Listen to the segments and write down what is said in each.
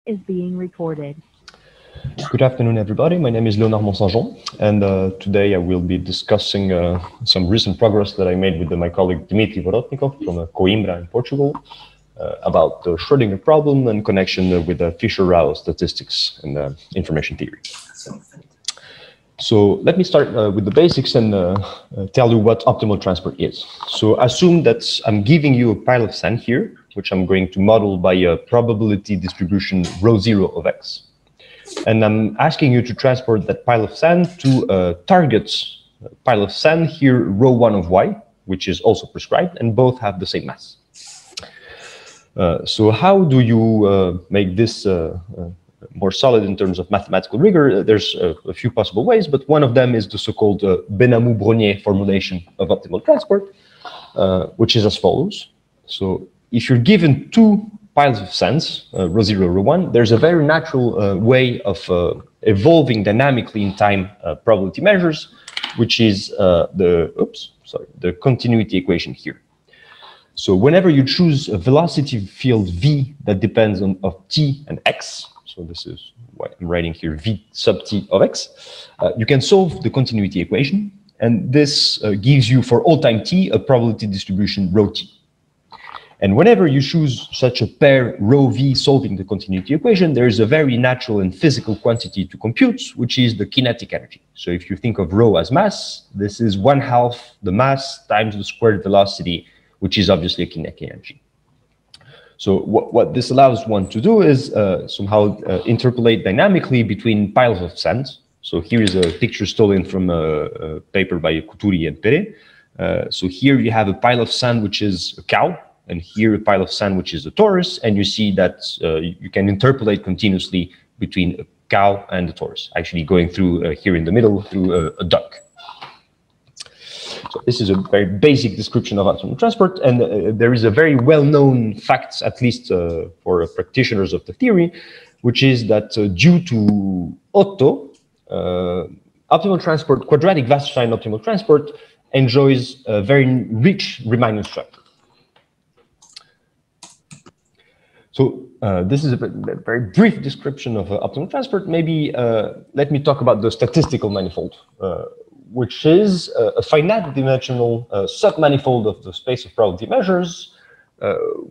is being recorded. Good afternoon, everybody. My name is Léonard Monsaingeon, and today I will be discussing some recent progress that I made with my colleague Dmitry Vorotnikov from Coimbra in Portugal about the Schrödinger problem in connection with Fisher-Rao statistics and information theory. So let me start with the basics and tell you what optimal transport is. So assume that I'm giving you a pile of sand here, which I'm going to model by a probability distribution ρ0 of x. And I'm asking you to transport that pile of sand to a target pile of sand here, ρ1 of y, which is also prescribed, and both have the same mass. So how do you make this more solid in terms of mathematical rigor? There's a few possible ways, but one of them is the so-called Benhamou-Brognier formulation of optimal transport, which is as follows. So if you're given two piles of sands, ρ0, ρ1, there's a very natural way of evolving dynamically in time probability measures, which is the continuity equation here. So whenever you choose a velocity field v that depends on t and x, so this is what I'm writing here, v sub t of x, you can solve the continuity equation, and this gives you for all time t a probability distribution ρt. And whenever you choose such a pair ρv solving the continuity equation, there is a very natural and physical quantity to compute, which is the kinetic energy. So if you think of ρ as mass, this is 1/2 the mass times the squared velocity, which is obviously a kinetic energy. So what this allows one to do is somehow interpolate dynamically between piles of sand. So here is a picture stolen from a paper by Couturi and Perret. So here you have a pile of sand, which is a cow, and here a pile of sand, which is a torus, and you see that you can interpolate continuously between a cow and a torus, actually going through here in the middle through a duck. So this is a very basic description of optimal transport, and there is a very well-known fact, at least for practitioners of the theory, which is that due to Otto, optimal transport, quadratic Wasserstein optimal transport, enjoys a very rich Riemannian structure. So this is a very brief description of optimal transport. Maybe let me talk about the statistical manifold, which is a finite dimensional submanifold of the space of probability measures,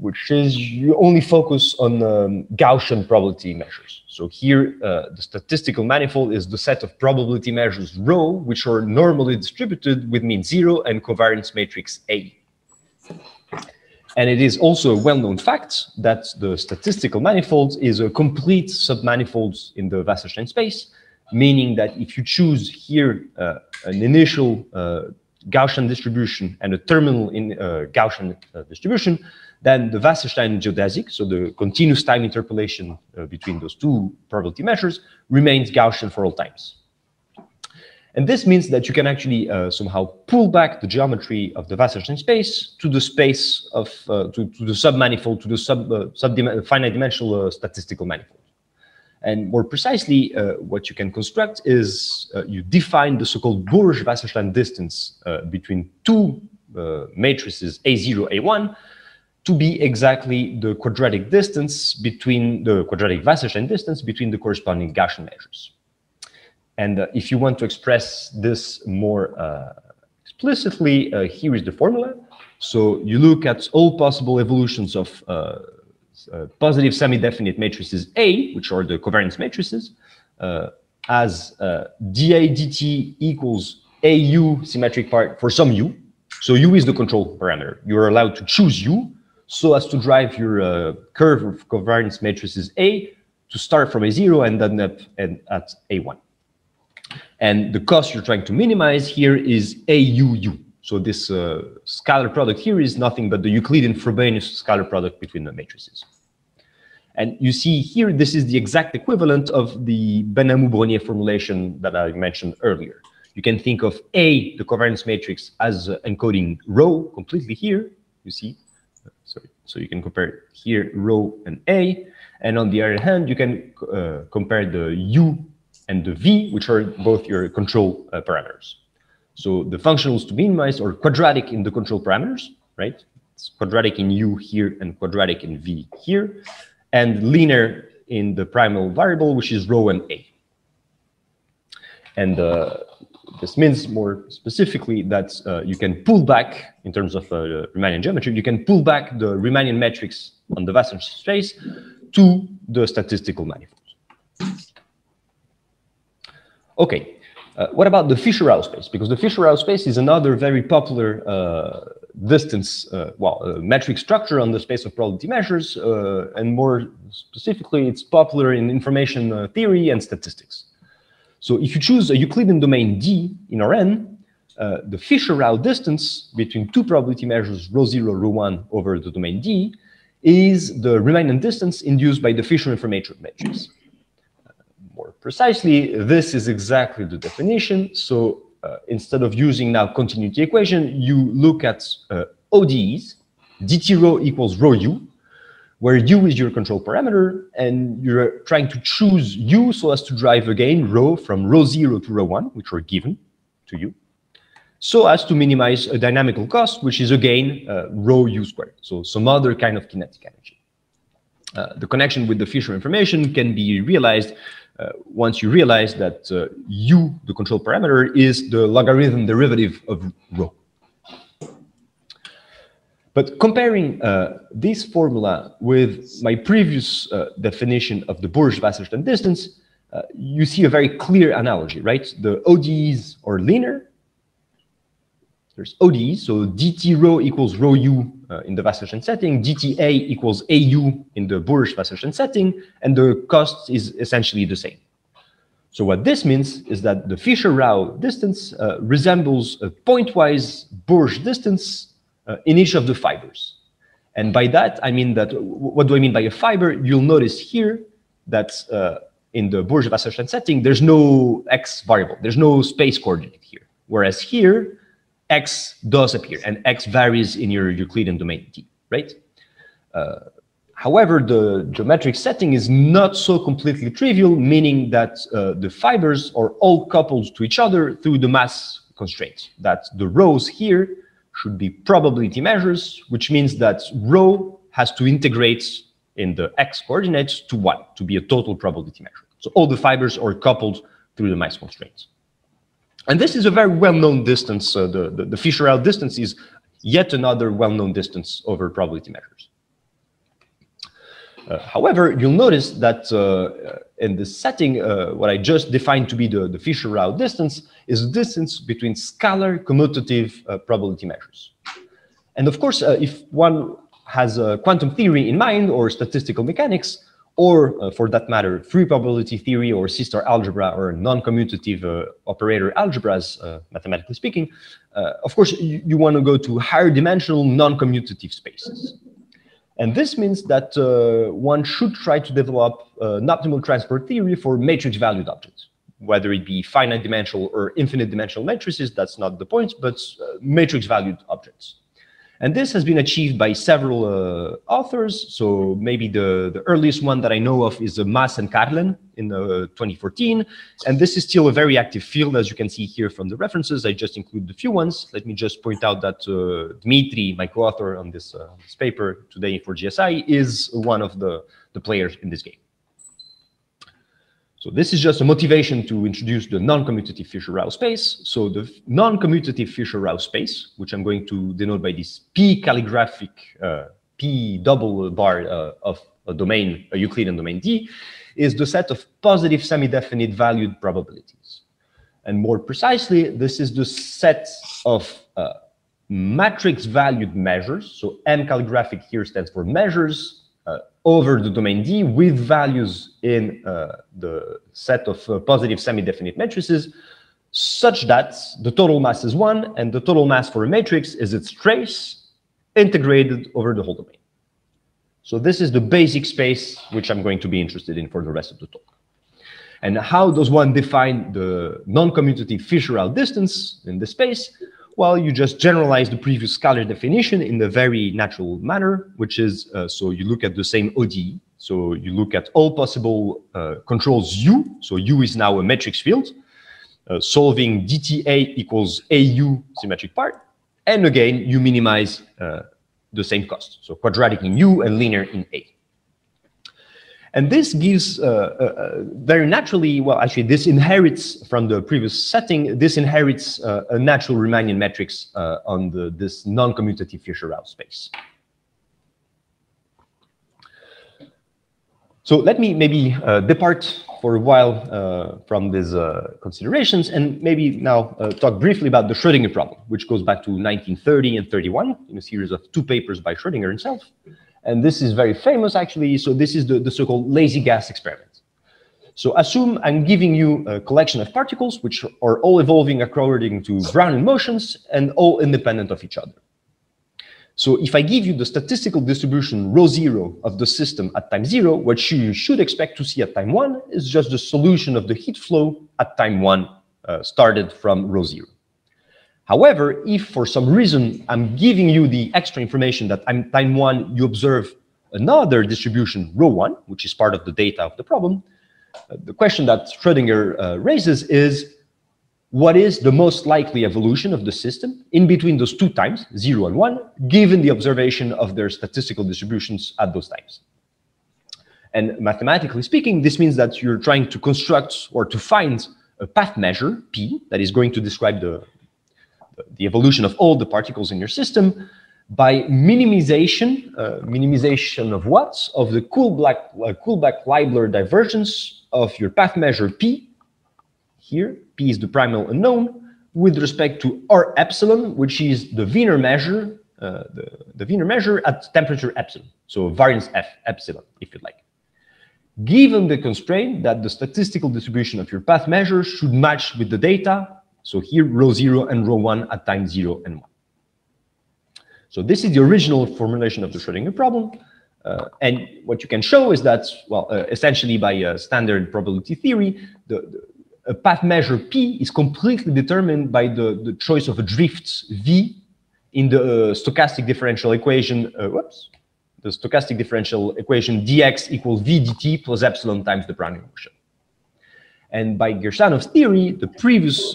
which is you only focus on Gaussian probability measures. So here, the statistical manifold is the set of probability measures ρ, which are normally distributed with mean 0 and covariance matrix A. And it is also a well-known fact that the statistical manifold is a complete submanifold in the Wasserstein space, meaning that if you choose here an initial Gaussian distribution and a terminal in Gaussian distribution, then the Wasserstein geodesic, so the continuous time interpolation between those two probability measures, remains Gaussian for all times. And this means that you can actually somehow pull back the geometry of the Wasserstein space to the space of to the submanifold, to the finite dimensional statistical manifold. And more precisely, what you can construct is you define the so-called Bourge-Wasserstein distance between two matrices A0, A1 to be exactly the quadratic distance between the quadratic Wasserstein distance between the corresponding Gaussian measures. And if you want to express this more explicitly, here is the formula. So you look at all possible evolutions of positive semi-definite matrices A, which are the covariance matrices, as dA dt equals AU symmetric part for some U. So U is the control parameter. You're allowed to choose U so as to drive your curve of covariance matrices A to start from A0 and then up at A1. And the cost you're trying to minimize here is AUU. So this scalar product here is nothing but the Euclidean Frobenius scalar product between the matrices. And you see here, this is the exact equivalent of the Benhamou-Brognier formulation that I mentioned earlier. You can think of A, the covariance matrix, as encoding ρ completely here, you see. Sorry. So you can compare here ρ and A. And on the other hand, you can compare the U and the V, which are both your control parameters. So the functionals to minimize are quadratic in the control parameters, right? It's quadratic in U here and quadratic in V here, and linear in the primal variable, which is rho and a. And this means more specifically that you can pull back, in terms of Riemannian geometry, you can pull back the Riemannian matrix on the Wasserstein space to the statistical manifold. Okay, what about the Fisher-Rao space? Because the Fisher-Rao space is another very popular distance, metric structure on the space of probability measures, and more specifically, it's popular in information theory and statistics. So if you choose a Euclidean domain D in Rn, the Fisher-Rao distance between two probability measures, ρ0, ρ1 over the domain D, is the Riemannian distance induced by the Fisher information matrix. More precisely, this is exactly the definition. So instead of using now continuity equation, you look at ODEs, dt rho equals rho u, where u is your control parameter, and you're trying to choose u so as to drive again rho from ρ0 to ρ1, which are given to you, so as to minimize a dynamical cost, which is again rho u squared, so some other kind of kinetic energy. The connection with the Fisher information can be realized once you realize that u, the control parameter, is the logarithm derivative of rho. But comparing this formula with my previous definition of the Borge-Wasserstein distance, you see a very clear analogy, right? The ODEs are linear. There's ODEs, so dt rho equals rho u in the Wasserstein setting, dta equals au in the Borge-Wasserstein setting, and the cost is essentially the same. So what this means is that the Fisher-Rao distance resembles a pointwise Borge distance in each of the fibers. And by that, I mean that, what do I mean by a fiber? You'll notice here that in the Borge-Wasserstein setting, there's no x variable, there's no space coordinate here. Whereas here, x does appear, and x varies in your Euclidean domain D, right? However, the geometric setting is not so completely trivial, meaning that the fibers are all coupled to each other through the mass constraints, that the rows here should be probability measures, which means that rho has to integrate in the x coordinates to 1, to be a total probability measure. So all the fibers are coupled through the mass constraints. And this is a very well-known distance. The Fisher-Rao distance is yet another well-known distance over probability measures. However, you'll notice that in this setting, what I just defined to be the Fisher-Rao distance is the distance between scalar commutative probability measures. And of course, if one has a quantum theory in mind, or statistical mechanics, or for that matter, free probability theory or C-star algebra or non-commutative operator algebras, mathematically speaking, of course, you want to go to higher dimensional non-commutative spaces. And this means that one should try to develop an optimal transport theory for matrix-valued objects, whether it be finite dimensional or infinite dimensional matrices, that's not the point, but matrix-valued objects. And this has been achieved by several authors. So maybe the earliest one that I know of is Maas and Karlen in 2014. And this is still a very active field, as you can see here from the references. I just include a few ones. Let me just point out that Dmitry, my co-author on this paper today for GSI, is one of the players in this game. So this is just a motivation to introduce the non-commutative Fisher-Rao space. So the non-commutative Fisher-Rao space, which I'm going to denote by this P calligraphic P double bar of a domain, a Euclidean domain D, is the set of positive semi-definite valued probabilities. And more precisely, this is the set of matrix valued measures. So M calligraphic here stands for measures over the domain D with values in the set of positive semi-definite matrices, such that the total mass is 1, and the total mass for a matrix is its trace integrated over the whole domain. So this is the basic space which I'm going to be interested in for the rest of the talk. And how does one define the non-commutative Fisher-Rao distance in the space? Well, you just generalize the previous scalar definition in a very natural manner, which is, so you look at the same ODE. So you look at all possible controls U. So U is now a matrix field, solving dTA equals AU symmetric part. And again, you minimize the same cost. So quadratic in U and linear in A. And this gives very naturally, well, actually, this inherits from the previous setting, this inherits a natural Riemannian matrix on this non-commutative Fisher-Rao space. So let me maybe depart for a while from these considerations and maybe now talk briefly about the Schrödinger problem, which goes back to 1930 and 31 in a series of 2 papers by Schrödinger himself. And this is very famous, actually. So this is the so-called lazy gas experiment. So assume I'm giving you a collection of particles which are all evolving according to Brownian motions and all independent of each other. So if I give you the statistical distribution ρ0 of the system at time 0, what you should expect to see at time 1 is just the solution of the heat flow at time 1 started from ρ0. However, if for some reason I'm giving you the extra information that at time 1 you observe another distribution ρ1, which is part of the data of the problem, the question that Schrödinger raises is, what is the most likely evolution of the system in between those 2 times, 0 and 1, given the observation of their statistical distributions at those times? And mathematically speaking, this means that you're trying to construct or to find a path measure, P, that is going to describe the evolution of all the particles in your system by minimization, minimization of what? Of the Kullback-Leibler divergence of your path measure P. Here, P is the primal unknown with respect to R epsilon, which is the Wiener measure, the Wiener measure at temperature epsilon. So variance F epsilon, if you like. Given the constraint that the statistical distribution of your path measure should match with the data. So here, ρ0 and ρ1 at time 0 and 1. So this is the original formulation of the Schrödinger problem. And what you can show is that, well, essentially by standard probability theory, a path measure P is completely determined by the choice of a drift V in the stochastic differential equation, the stochastic differential equation dx equals V dt plus epsilon times the Brownian motion. And by Gershanov's theory, the previous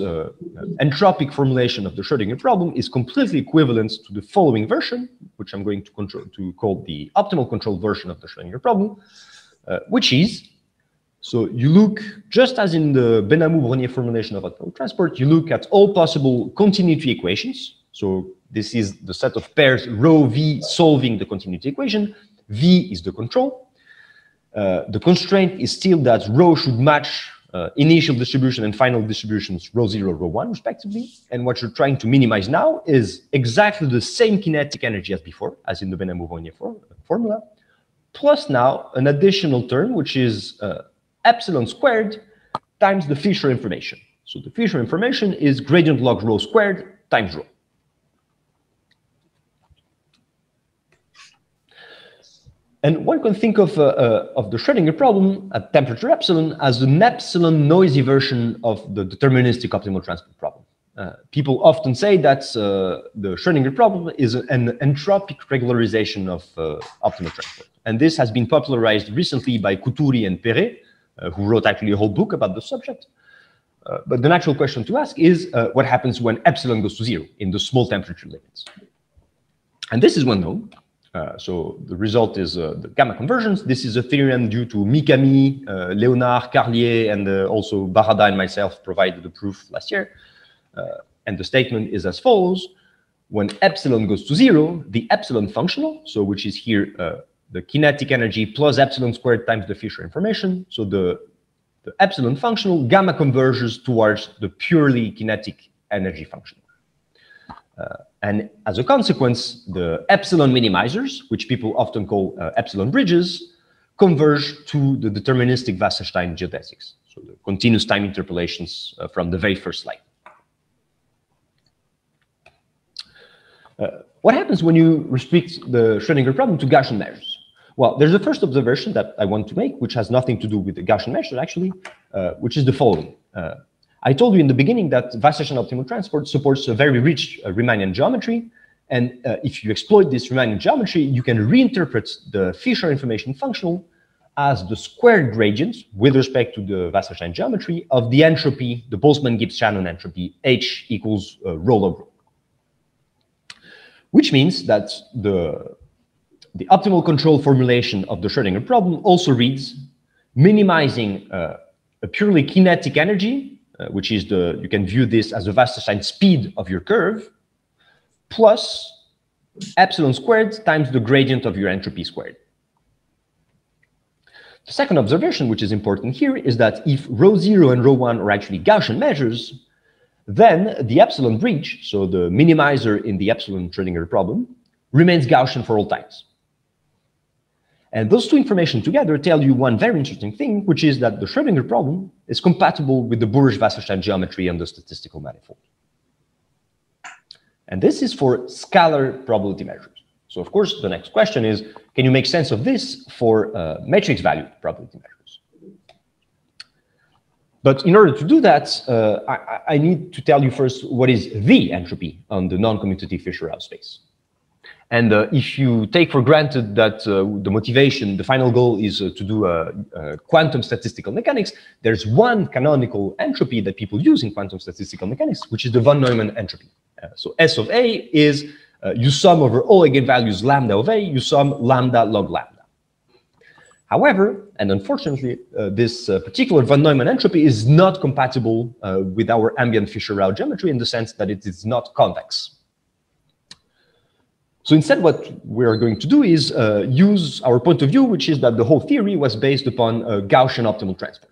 entropic formulation of the Schrödinger problem is completely equivalent to the following version, which I'm going to call the optimal control version of the Schrödinger problem, which is, so you look, just as in the Benhamou-Brenier formulation of optimal transport, you look at all possible continuity equations. So this is the set of pairs rho v solving the continuity equation. V is the control. The constraint is still that rho should match initial distribution and final distributions ρ0, ρ1 respectively. And what you're trying to minimize now is exactly the same kinetic energy as before, as in the Benhamou-Brenier formula, plus now an additional term, which is epsilon squared times the Fisher information. So the Fisher information is gradient log rho squared times rho. And one can think of the Schrödinger problem at temperature epsilon as an epsilon noisy version of the deterministic optimal transport problem. People often say that the Schrödinger problem is an entropic regularization of optimal transport. And this has been popularized recently by Couturi and Perret, who wrote actually a whole book about the subject. But the natural question to ask is, what happens when epsilon goes to 0 in the small temperature limits? And this is well known. So the result is the gamma convergence. This is a theorem due to Mikami, Léonard, Carlier, and also Barada and myself provided the proof last year. And the statement is as follows. When epsilon goes to 0, the epsilon functional, so which is here the kinetic energy plus epsilon squared times the Fisher information. So the epsilon functional gamma converges towards the purely kinetic energy functional. And as a consequence, the epsilon minimizers, which people often call epsilon bridges, converge to the deterministic Wasserstein geodesics, so the continuous time interpolations from the very first slide. What happens when you restrict the Schrödinger problem to Gaussian measures? Well, there's a first observation that I want to make, which has nothing to do with the Gaussian measures, actually, which is the following. I told you in the beginning that Wasserstein optimal transport supports a very rich Riemannian geometry. And if you exploit this Riemannian geometry, you can reinterpret the Fisher information functional as the squared gradient with respect to the Wasserstein geometry of the entropy, the Boltzmann-Gibbs-Shannon entropy, H equals rho log rho. Which means that the optimal control formulation of the Schrödinger problem also reads minimizing a purely kinetic energy, which is you can view this as the Wasserstein speed of your curve, plus epsilon squared times the gradient of your entropy squared. The second observation, which is important here, is that if ρ0 and ρ1 are actually Gaussian measures, then the epsilon breach, so the minimizer in the epsilon Schrödinger problem, remains Gaussian for all times. And those two information together tell you one very interesting thing, which is that the Schrödinger problem is compatible with the Burj-Wasserstein geometry and the statistical manifold. And this is for scalar probability measures. So of course, the next question is, can you make sense of this for matrix valued probability measures? But in order to do that, I need to tell you first what is the entropy on the non-commutative Fisher-Rao space. And if you take for granted that the motivation, the final goal is to do quantum statistical mechanics, there's one canonical entropy that people use in quantum statistical mechanics, which is the von Neumann entropy. So S of A is you sum over all eigenvalues lambda of A, you sum lambda log lambda. However, and unfortunately, this particular von Neumann entropy is not compatible with our ambient Fisher-Rao geometry in the sense that it is not convex. So instead, what we are going to do is use our point of view, which is that the whole theory was based upon a Gaussian optimal transport.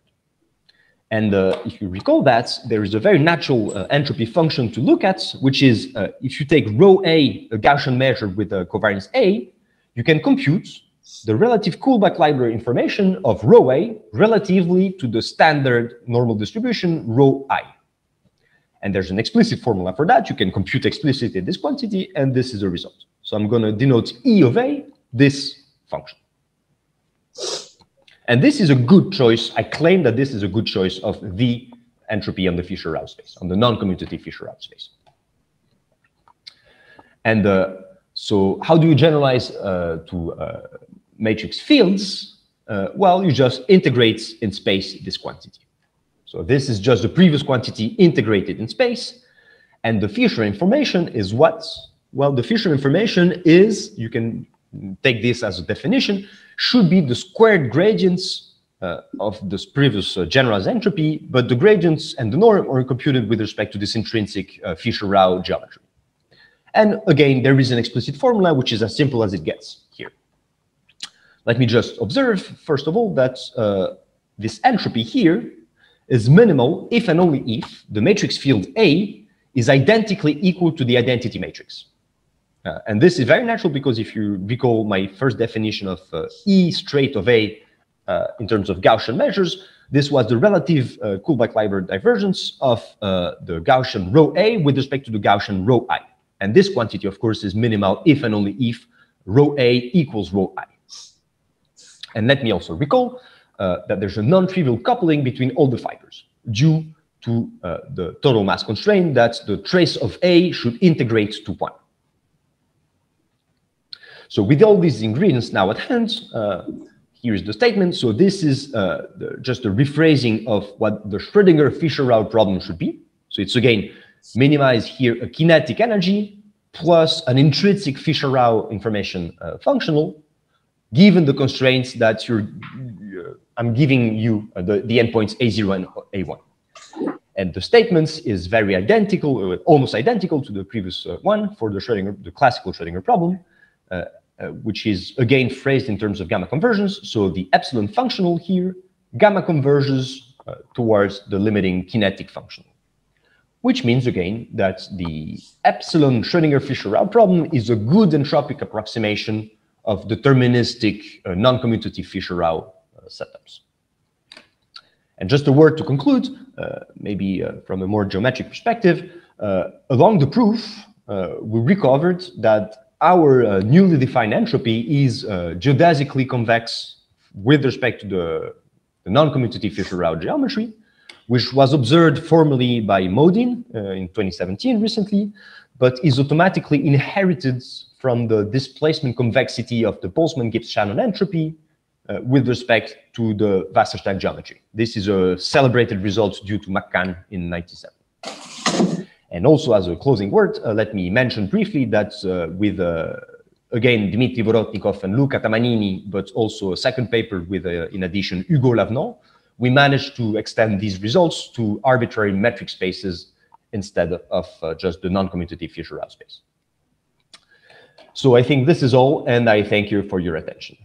And if you recall that, there is a very natural entropy function to look at, which is if you take rho A, a Gaussian measure with a covariance A, you can compute the relative Kullback-Leibler information of rho A relatively to the standard normal distribution rho I. And there's an explicit formula for that. You can compute explicitly this quantity, and this is the result. So I'm going to denote E of A, this function. And this is a good choice. I claim that this is a good choice of the entropy on the Fisher-Rao space, on the non-commutative Fisher-Rao space. And so how do you generalize to matrix fields? Well, you just integrate in space this quantity. So this is just the previous quantity integrated in space. And the Fisher information is what? Well, the Fisher information is, you can take this as a definition, should be the squared gradients of this previous generalized entropy, but the gradients and the norm are computed with respect to this intrinsic Fisher-Rao geometry. And again, there is an explicit formula, which is as simple as it gets here. Let me just observe, first of all, that this entropy here is minimal if and only if the matrix field A is identically equal to the identity matrix. And this is very natural because if you recall my first definition of E straight of A in terms of Gaussian measures, this was the relative Kullback-Leibler divergence of the Gaussian rho A with respect to the Gaussian rho I. And this quantity, of course, is minimal if and only if rho A equals rho I. And let me also recall that there's a non-trivial coupling between all the fibers due to the total mass constraint that the trace of A should integrate to 1. So with all these ingredients now at hand, here's the statement. So this is just a rephrasing of what the Schrödinger Fisher-Rao problem should be. So it's again, minimize here a kinetic energy plus an intrinsic Fisher-Rao information functional, given the constraints that I'm giving you the endpoints A0 and A1. And the statements is very identical, almost identical to the previous one for the classical Schrödinger problem. Which is again phrased in terms of gamma conversions. So the epsilon functional here, gamma converges towards the limiting kinetic functional, which means again that the epsilon Schrödinger Fisher-Rao problem is a good entropic approximation of deterministic non-commutative Fisher-Rao setups. And just a word to conclude, maybe from a more geometric perspective, along the proof, we recovered that our newly defined entropy is geodesically convex with respect to the non-commutative Fisher-Rao geometry, which was observed formally by Modin in 2017 recently, but is automatically inherited from the displacement convexity of the Boltzmann-Gibbs-Shannon entropy with respect to the Wasserstein geometry. This is a celebrated result due to McCann in 1997. And also, as a closing word, let me mention briefly that with again, Dmitry, Vorotnikov, and Luca Tamanini, but also a second paper with, in addition, Hugo Lavenant, we managed to extend these results to arbitrary metric spaces instead of just the non-commutative Fisher-Rao space. So I think this is all, and I thank you for your attention.